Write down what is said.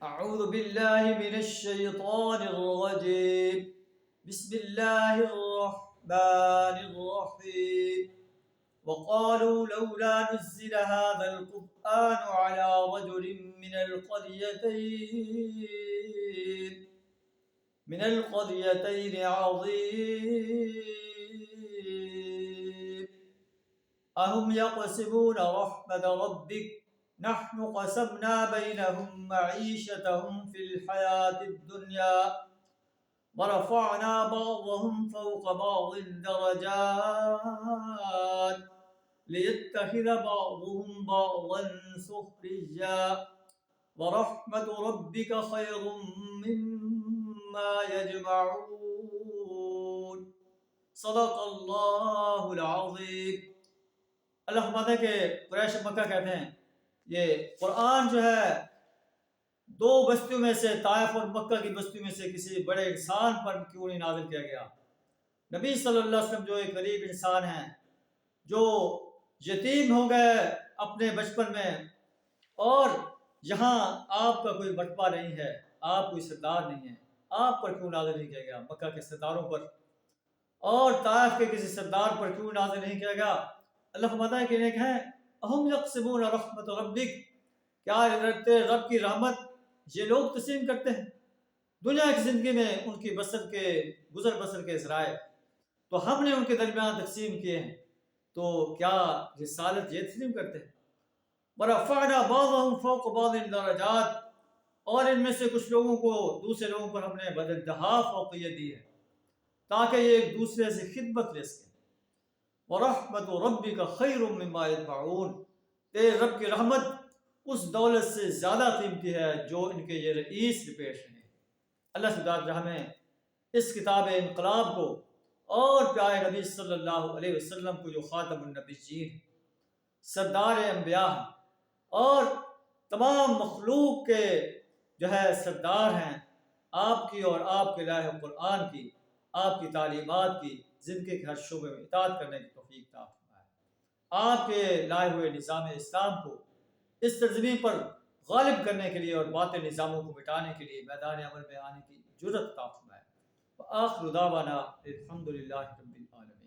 أعوذ بالله من الشيطان الرجيم. بسم الله الرحمن الرحيم. وقالوا لولا نزل هذا القرآن على رجل من القريتين عظيم أهم يقسمون رحمة ربك نحن قسمنا بينهم معيشتهم في الحياة الدنيا ورفعنا بعضهم فوق بعض درجات ليتخذ بعضهم بعضا سخريا ورحمة ربك خير مما يجمعون. صدق اللہ العظیم. اللہ فرماتے ہیں کہ قریش مکہ کہتے ہیں یہ قرآن جو ہے دو بستیوں میں سے، طائف اور مکہ کی بستیوں میں سے کسی بڑے انسان پر کیوں نہیں نازل کیا گیا؟ نبی صلی اللہ علیہ وسلم جو ایک غریب انسان ہیں، جو یتیم ہو گئے اپنے بچپن میں، اور یہاں آپ کا کوئی مرتبہ نہیں ہے، آپ کوئی سردار نہیں ہے، آپ پر کیوں نازل نہیں کیا گیا؟ مکہ کے سرداروں پر اور طائف کے کسی سردار پر کیوں نازل نہیں کیا گیا؟ اللہ فرماتا ہے کہ انہیں کہیں اہم یقسمون رحمت ربک، کیا رب کی رحمت یہ لوگ تقسیم کرتے ہیں؟ دنیا کی زندگی میں ان کی گزر بسر کے ذرائع تو ہم نے ان کے درمیان تقسیم کیے ہیں، تو کیا رسالت یہ تقسیم کرتے ہیں؟ وَرَفَعْنَا بَعْضَهُمْ فَوْقَ بَعْضٍ دَرَجَاتٍ، اور ان میں سے کچھ لوگوں کو دوسرے لوگوں پر ہم نے بدانتہا فوقیت دی ہے تاکہ یہ ایک دوسرے سے خدمت لے سکیں. وَرَحْمَةُ رَبِّكَ خَيْرٌ مِّمَّا يَجْمَعُونَ، تیرے رب کی رحمت اس دولت سے زیادہ قیمتی ہے جو ان کے یہ رئیس لپیش ہیں. اللہ تعالیٰ ہمیں اس کتاب انقلاب کو اور پیارے نبی صلی اللہ علیہ وسلم کو جو خاتم النبیین، سردار انبیاء ہیں اور تمام مخلوق کے جو ہے سردار ہیں، آپ کی اور آپ کے لائحہ قرآن کی، آپ کی تعلیمات کی زندگی کے ہر شعبے میں اطاعت کرنے کی توفیق عطا فرمائے. آپ کے لائے ہوئے نظام اسلام کو اس سرزمین پر غالب کرنے کے لیے اور باطل نظاموں کو مٹانے کے لیے میدان عمل میں آنے کی جرأت عطا فرمائے. وآخر دعوانا الحمد للہ رب العالمین.